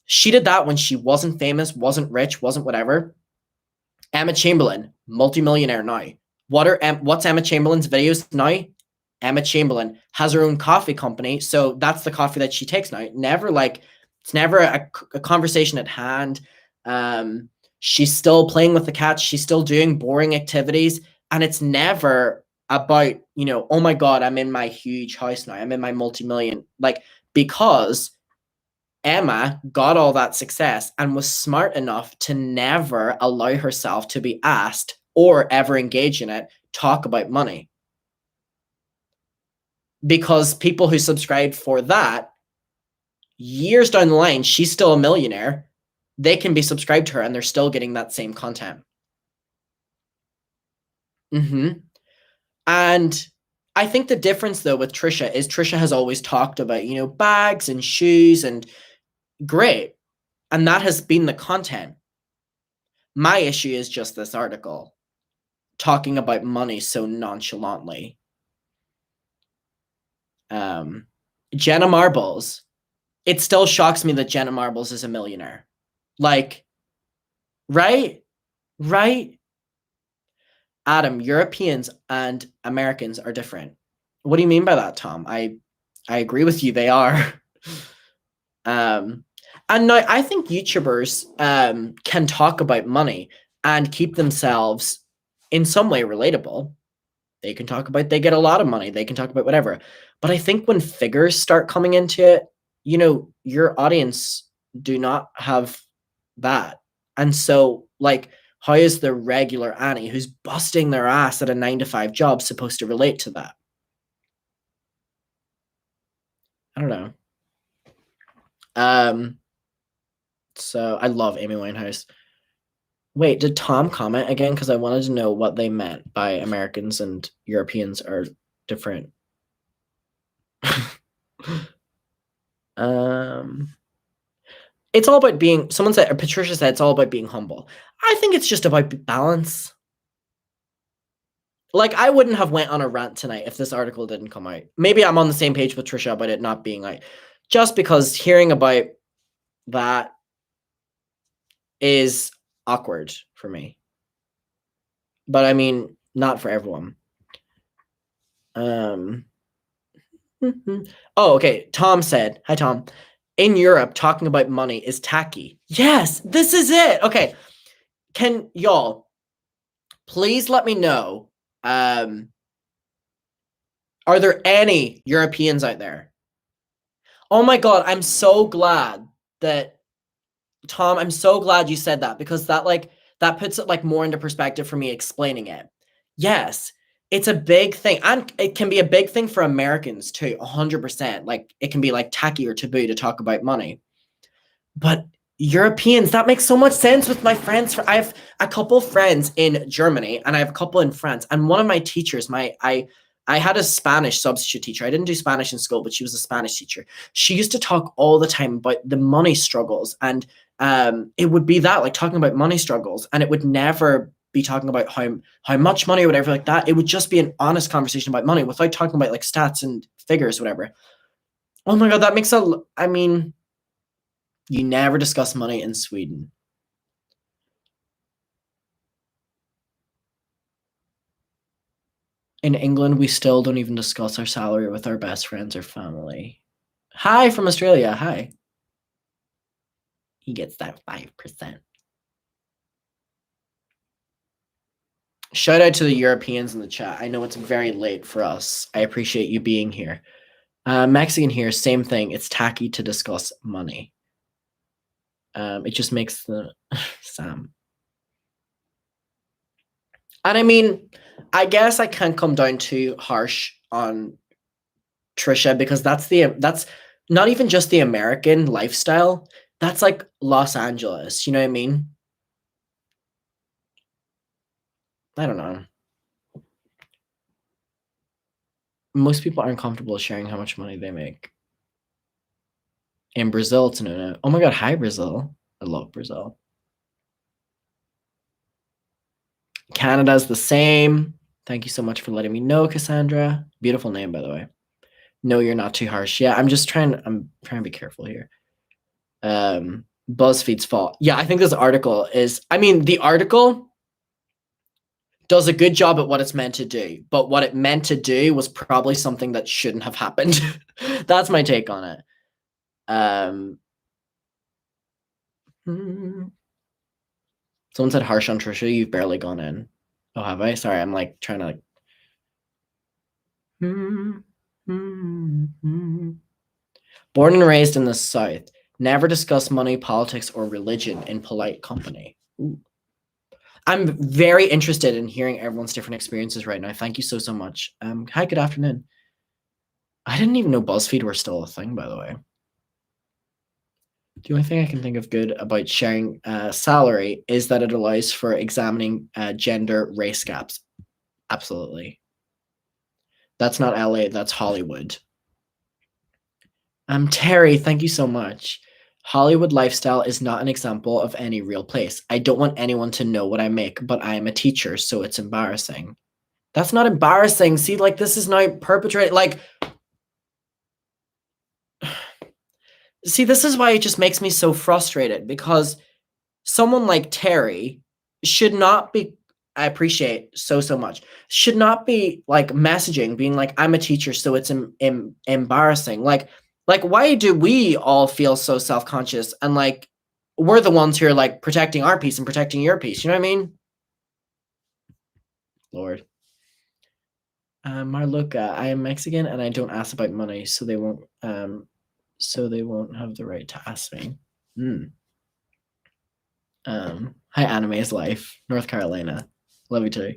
She did that when she wasn't famous, wasn't rich, wasn't whatever. Emma Chamberlain, multimillionaire now. What's Emma Chamberlain's videos now? Emma Chamberlain has her own coffee company, so that's the coffee that she takes now. Never like it's never a conversation at hand. She's still playing with the cats. She's still doing boring activities, and it's never about, you know, oh my God, I'm in my huge house now. I'm in my multi-million, like, because Emma got all that success and was smart enough to never allow herself to be asked or ever engage in it, talk about money. Because people who subscribed for that, years down the line, she's still a millionaire. They can be subscribed to her and they're still getting that same content. And I think the difference though with Trisha is Trisha has always talked about, you know, bags and shoes and great. And that has been the content. My issue is just this article talking about money so nonchalantly. Jenna Marbles. It still shocks me that Jenna Marbles is a millionaire. Like, right? Adam, Europeans and Americans are different. What do you mean by that, Tom? I agree with you. They are. And now I think YouTubers can talk about money and keep themselves in some way relatable. They can talk about they get a lot of money. They can talk about whatever. But I think when figures start coming into it, you know, your audience do not have that. And so, like, how is the regular Annie who's busting their ass at a 9-to-5 job supposed to relate to that? I don't know. So I love Amy Winehouse. Wait, did Tom comment again? Because I wanted to know what they meant by Americans and Europeans are different. It's all about being, someone said, or Patricia said, it's all about being humble. I think it's just about balance. Like, I wouldn't have went on a rant tonight if this article didn't come out. Maybe I'm on the same page with Trisha about it not being like, just because hearing about that is awkward for me. But I mean, not for everyone. Oh, okay. Tom said, hi, Tom. In Europe, talking about money is tacky. Yes, this is it. Okay. Can y'all please let me know, are there any Europeans out there? Oh my God, I'm so glad that, Tom, I'm so glad you said that, because that, like, that puts it like more into perspective for me explaining it. Yes, it's a big thing. And it can be a big thing for Americans too, 100%. Like it can be like tacky or taboo to talk about money. But Europeans, that makes so much sense with my friends. I have a couple friends in Germany and I have a couple in France. And one of my teachers, I had a Spanish substitute teacher. I didn't do Spanish in school, but she was a Spanish teacher. She used to talk all the time about the money struggles. And it would be that, like talking about money struggles. And it would never be talking about how much money or whatever like that. It would just be an honest conversation about money without talking about like stats and figures, whatever. Oh my God, that makes I mean, you never discuss money in Sweden. In England, we still don't even discuss our salary with our best friends or family. Hi from Australia. Hi. He gets that 5%. Shout out to the Europeans in the chat. I know it's very late for us. I appreciate you being here. Mexican here, same thing. It's tacky to discuss money. It just makes the Sam. And I mean, I guess I can't come down too harsh on Trisha because that's not even just the American lifestyle. That's like Los Angeles. You know what I mean? I don't know. Most people aren't comfortable sharing how much money they make. In Brazil, it's no. Oh my God, hi Brazil. I love Brazil. Canada's the same. Thank you so much for letting me know, Cassandra. Beautiful name, by the way. No, you're not too harsh. Yeah, I'm trying to be careful here. BuzzFeed's fault. Yeah, I think this article is, I mean, the article does a good job at what it's meant to do, but what it meant to do was probably something that shouldn't have happened. That's my take on it. Someone said harsh on Trisha. You've barely gone in. Oh, have I? Sorry, I'm like trying to like. Born and raised in the South. Never discuss money, politics, or religion in polite company. Ooh. I'm very interested in hearing everyone's different experiences right now. Thank you so much. Hi, good afternoon. I didn't even know BuzzFeed were still a thing, by the way. The only thing I can think of good about sharing salary is that it allows for examining gender race gaps. Absolutely. That's not LA, that's Hollywood. Terry, thank you so much. Hollywood lifestyle is not an example of any real place. I don't want anyone to know what I make, but I am a teacher, so it's embarrassing. That's not embarrassing. See, like this is now perpetrated. Like, see, this is why it just makes me so frustrated because someone like Terry should not be. I appreciate so much. Should not be like messaging, being like, "I'm a teacher, so it's embarrassing." Like, why do we all feel so self-conscious and like we're the ones who are like protecting our peace and protecting your peace? You know what I mean? Lord. Marluka, I am Mexican and I don't ask about money, so they won't have the right to ask me. Hi, Anime's Life, North Carolina. Love you too.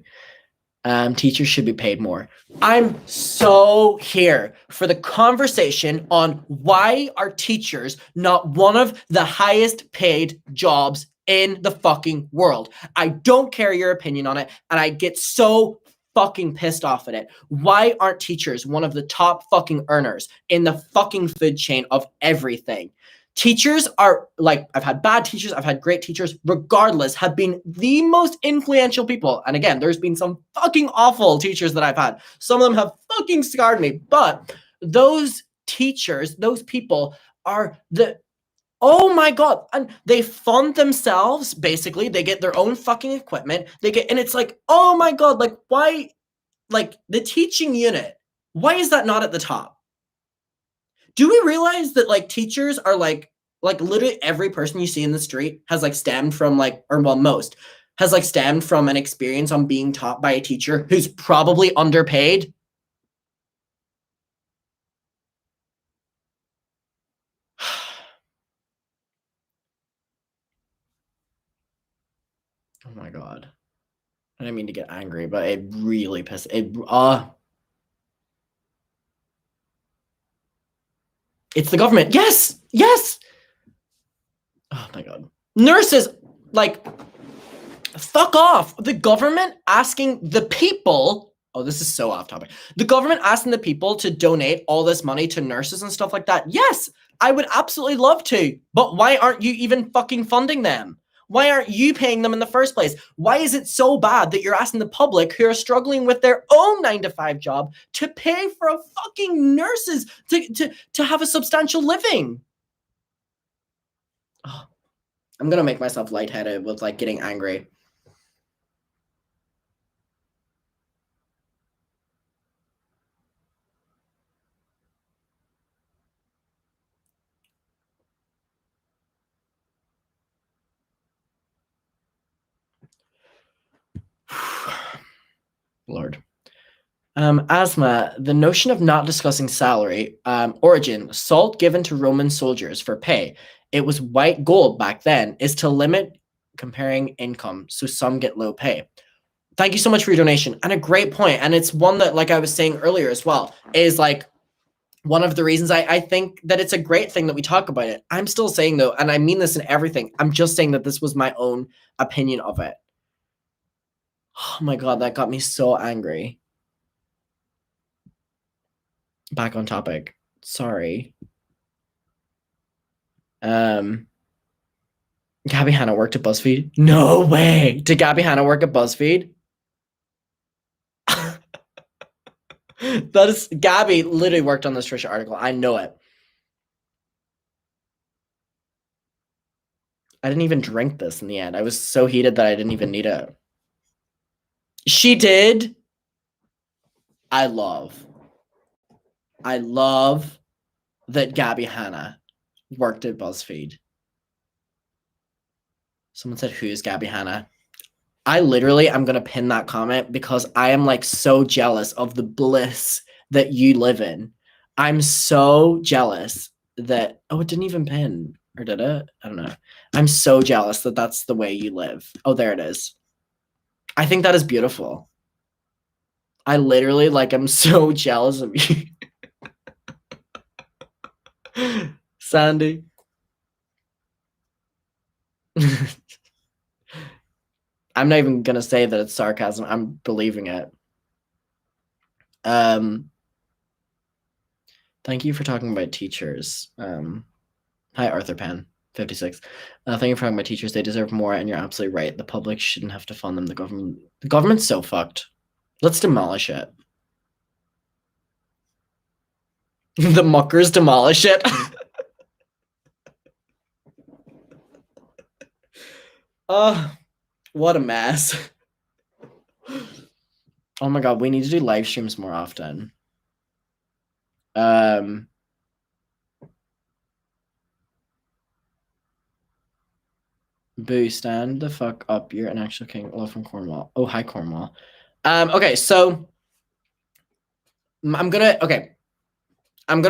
Teachers should be paid more. I'm so here for the conversation on why are teachers not one of the highest paid jobs in the fucking world. I don't care your opinion on it, and I get so fucking pissed off at it. Why aren't teachers one of the top fucking earners in the fucking food chain of everything? Teachers are like, I've had bad teachers, I've had great teachers, regardless, have been the most influential people. And again, there's been some fucking awful teachers that I've had. Some of them have fucking scarred me, but those teachers, those people are oh my God. And they fund themselves, basically. They get their own fucking equipment. And it's like, oh my God, like why, like the teaching unit, why is that not at the top? Do we realize that like teachers are like literally every person you see in the street has like stemmed from like, or well, most has like stemmed from an experience on being taught by a teacher who's probably underpaid? Oh my god. I didn't mean to get angry, but it really pissed it. It's the government. Yes, yes. Oh my god. Nurses, like, fuck off. The government asking the people. Oh, this is so off topic. The government asking the people to donate all this money to nurses and stuff like that. Yes, I would absolutely love to. But why aren't you even fucking funding them? Why aren't you paying them in the first place? Why is it so bad that you're asking the public who are struggling with their own 9-to-5 job to pay for a fucking nurses to have a substantial living? Oh, I'm gonna make myself lightheaded with like getting angry. Lord. Asthma, the notion of not discussing salary, origin, salt given to Roman soldiers for pay. It was white gold back then, is to limit comparing income, so some get low pay. Thank you so much for your donation. And a great point. And it's one that, like I was saying earlier as well, is like one of the reasons I think that it's a great thing that we talk about it. I'm still saying though, and I mean this in everything, I'm just saying that this was my own opinion of it. Oh my god, that got me so angry. Back on topic. Sorry. Gabby Hanna worked at BuzzFeed? No way. Did Gabby Hanna work at BuzzFeed? That is Gabby literally worked on this Trisha article. I know it. I didn't even drink this in the end. I was so heated that I didn't even need it. She did. I love that Gabby Hanna worked at BuzzFeed. Someone said, who's Gabby Hanna? I literally am going to pin that comment because I am like so jealous of the bliss that you live in. I'm so jealous that, oh, it didn't even pin, or did it? I don't know. I'm so jealous that that's the way you live. Oh, there it is. I think that is beautiful. I literally, like, I'm so jealous of you. Sandy. I'm not even gonna say that it's sarcasm. I'm believing it. Thank you for talking about teachers. Hi, Arthur Pan, 56. Thank you for talking about teachers. They deserve more, and you're absolutely right. The public shouldn't have to fund them. The government's so fucked. Let's demolish it. The muckers demolish it. What a mess. Oh my god, we need to do live streams more often. Boo, stand the fuck up. You're an actual king. Love from Cornwall. Oh, hi, Cornwall. Okay, so I'm gonna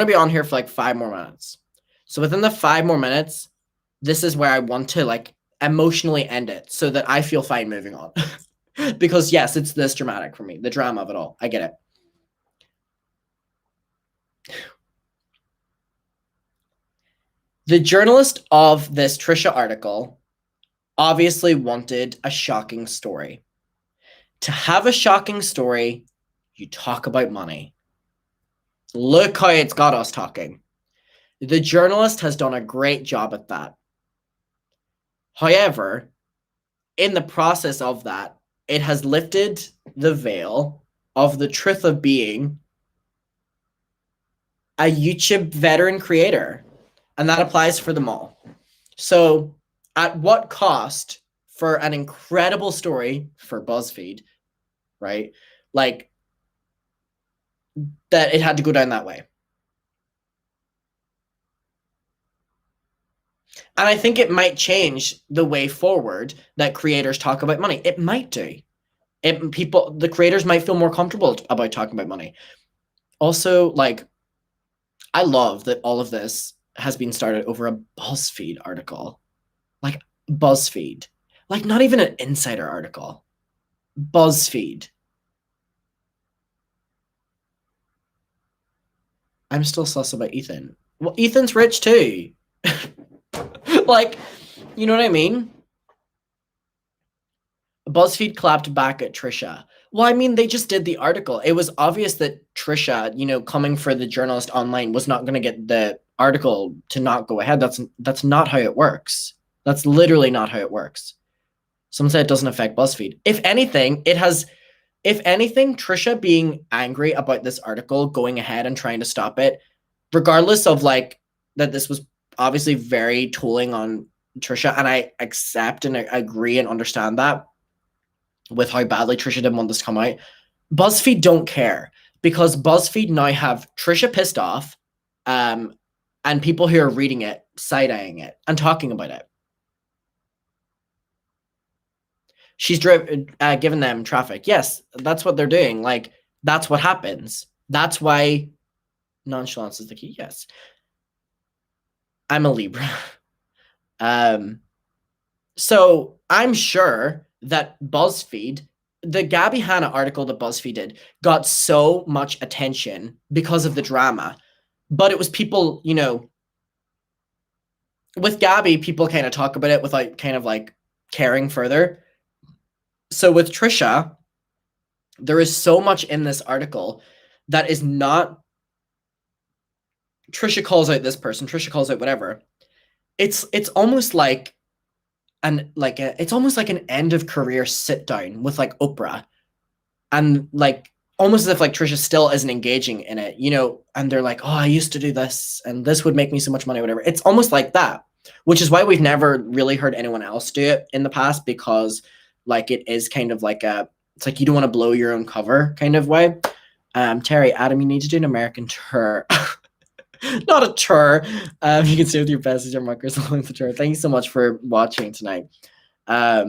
be on here for like 5 more minutes. So within the 5 more minutes, this is where I want to like emotionally end it so that I feel fine moving on. Because yes, it's this dramatic for me, the drama of it all. I get it. The journalist of this Trisha article obviously wanted a shocking story. To have a shocking story, you talk about money. Look how it's got us talking. The journalist has done a great job at that. However, in the process of that, it has lifted the veil of the truth of being a YouTube veteran creator. And that applies for them all. So at what cost for an incredible story for BuzzFeed, right? Like, that it had to go down that way. And I think it might change the way forward that creators talk about money. It might do. The creators might feel more comfortable about talking about money. Also, like, I love that all of this has been started over a BuzzFeed article. Like, BuzzFeed. Like, not even an insider article. BuzzFeed. I'm still sus about Ethan. Well, Ethan's rich too. Like, you know what I mean? BuzzFeed clapped back at Trisha. Well, I mean, they just did the article. It was obvious that Trisha, coming for the journalist online, was not going to get the article to not go ahead. That's not how it works. That's literally not how it works. Someone said it doesn't affect BuzzFeed. If anything, Trisha being angry about this article going ahead and trying to stop it, regardless of like that this was obviously very tooling on Trisha, and I accept and I agree and understand that with how badly Trisha didn't want this to come out. BuzzFeed don't care because BuzzFeed now have Trisha pissed off, and people who are reading it, side-eyeing it, and talking about it. She's given them traffic. Yes, that's what they're doing. Like, that's what happens. That's why nonchalance is the key. Yes. I'm a Libra. So I'm sure that BuzzFeed, the Gabby Hanna article that BuzzFeed did, got so much attention because of the drama. But it was people, with Gabby, people kind of talk about it without kind of like caring further. So with Trisha, there is so much in this article that is not Trisha calls out this person, Trisha calls out whatever. It's almost like it's almost like an end of career sit down with like Oprah, and like almost as if like Trisha still isn't engaging in it, and they're like, oh, I used to do this and this would make me so much money, whatever. It's almost like that, which is why we've never really heard anyone else do it in the past, because like it is kind of like it's like you don't want to blow your own cover kind of way. Terry, Adam, you need to do an American tour. Not a tour. You can stay with your besties or markers along the tour. Thank you so much for watching tonight. Yeah,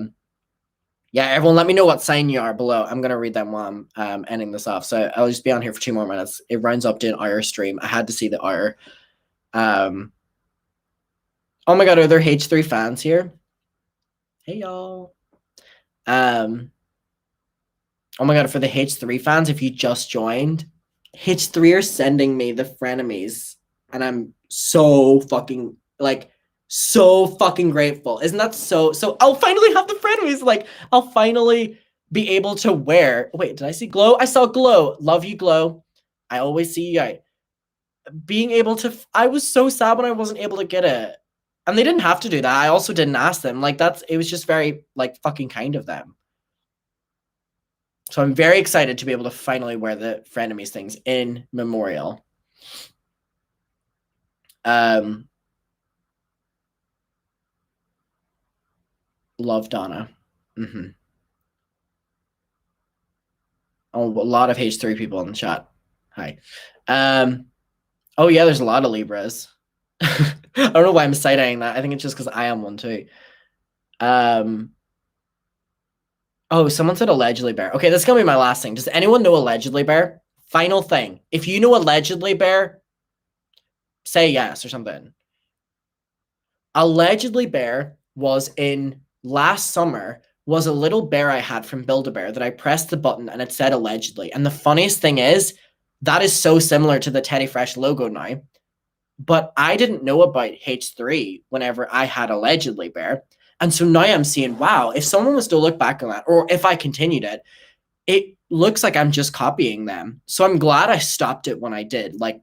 everyone, let me know what sign you are below. I'm gonna read them while I'm ending this off. So I'll just be on here for 2 more minutes. It rounds up to an hour stream. I had to see the hour. Oh my god, are there H3 fans here? Hey y'all. Oh my god, for the H3 fans, if you just joined, H3 are sending me the frenemies, and I'm so fucking grateful. Isn't that so I'll finally have the frenemies. Like, I'll finally be able to wear. Wait, did I see Glow? I saw Glow. Love you, Glow. I always see you. Being able to, I was so sad when I wasn't able to get it. And they didn't have to do that. I also didn't ask them. Like, it was just very like fucking kind of them. So I'm very excited to be able to finally wear the frenemies things in memorial. Love Donna. Mm-hmm. Oh, a lot of H3 people in the chat. Hi. Oh yeah, there's a lot of Libras. I don't know why I'm side-eyeing that. I think it's just because I am one too. Oh, someone said allegedly bear. Okay, that's gonna be my last thing. Does anyone know allegedly bear? Final thing. If you know allegedly bear, say yes or something. Allegedly bear was in last summer, was a little bear I had from Build-A-Bear that I pressed the button and it said allegedly. And the funniest thing is, that is so similar to the Teddy Fresh logo now. But I didn't know about H3 whenever I had allegedly bear. And so now I'm seeing, wow, if someone was to look back on that, or if I continued it, it looks like I'm just copying them. So I'm glad I stopped it when I did, like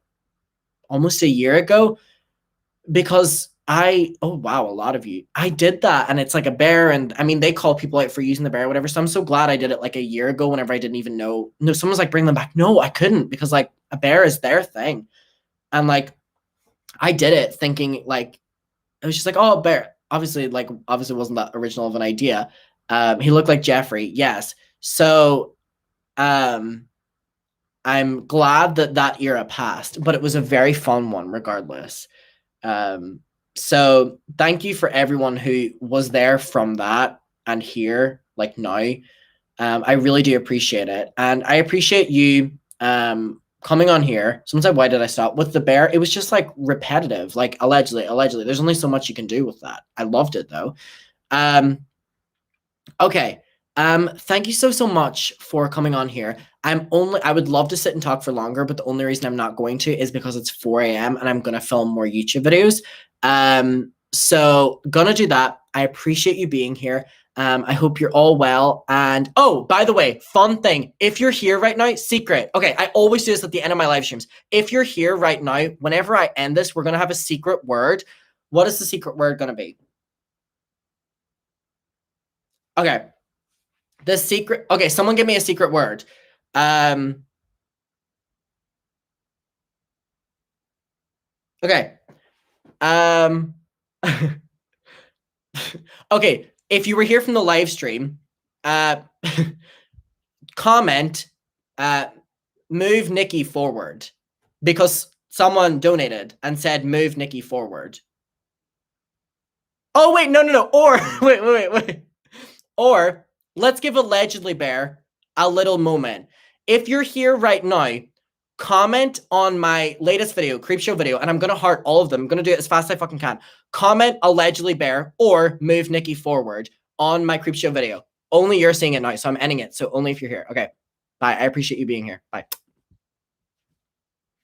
almost a year ago, because oh wow, a lot of you, I did that, and it's like a bear, and I mean, they call people out for using the bear or whatever. So I'm so glad I did it like a year ago whenever I didn't even know. No, someone's like, bring them back. No, I couldn't, because like a bear is their thing. And like, I did it thinking like, it was just like, oh, a bear. Obviously wasn't that original of an idea. He looked like Jeffrey. Yes. So I'm glad that era passed, but it was a very fun one regardless. So thank you for everyone who was there from that and here, like now. I really do appreciate it. And I appreciate you coming on here. Someone said, why did I stop? With the bear, it was just like repetitive, like allegedly. There's only so much you can do with that. I loved it though. Okay. Thank you so much for coming on here. I would love to sit and talk for longer, but the only reason I'm not going to is because it's 4 a.m. and I'm gonna film more YouTube videos. So gonna do that. I appreciate you being here. I hope you're all well. And oh, by the way, fun thing. If you're here right now, secret. Okay, I always do this at the end of my live streams. If you're here right now, whenever I end this, we're gonna have a secret word. What is the secret word gonna be? Okay. The secret. Okay, someone give me a secret word. Um. Okay. Um. Okay. If you were here from the live stream, uh, comment, uh, move Nikki forward, because someone donated and said move Nikki forward. Oh wait, no. Or wait. Or let's give Allegedly Bear a little moment. If you're here right now, comment on my latest video, Creepshow video, and I'm gonna heart all of them. I'm gonna do it as fast as I fucking can. Comment Allegedly Bear or move Nikki forward on my Creepshow video. Only you're seeing it now, so I'm ending it. So only if you're here. Okay. Bye. I appreciate you being here. Bye.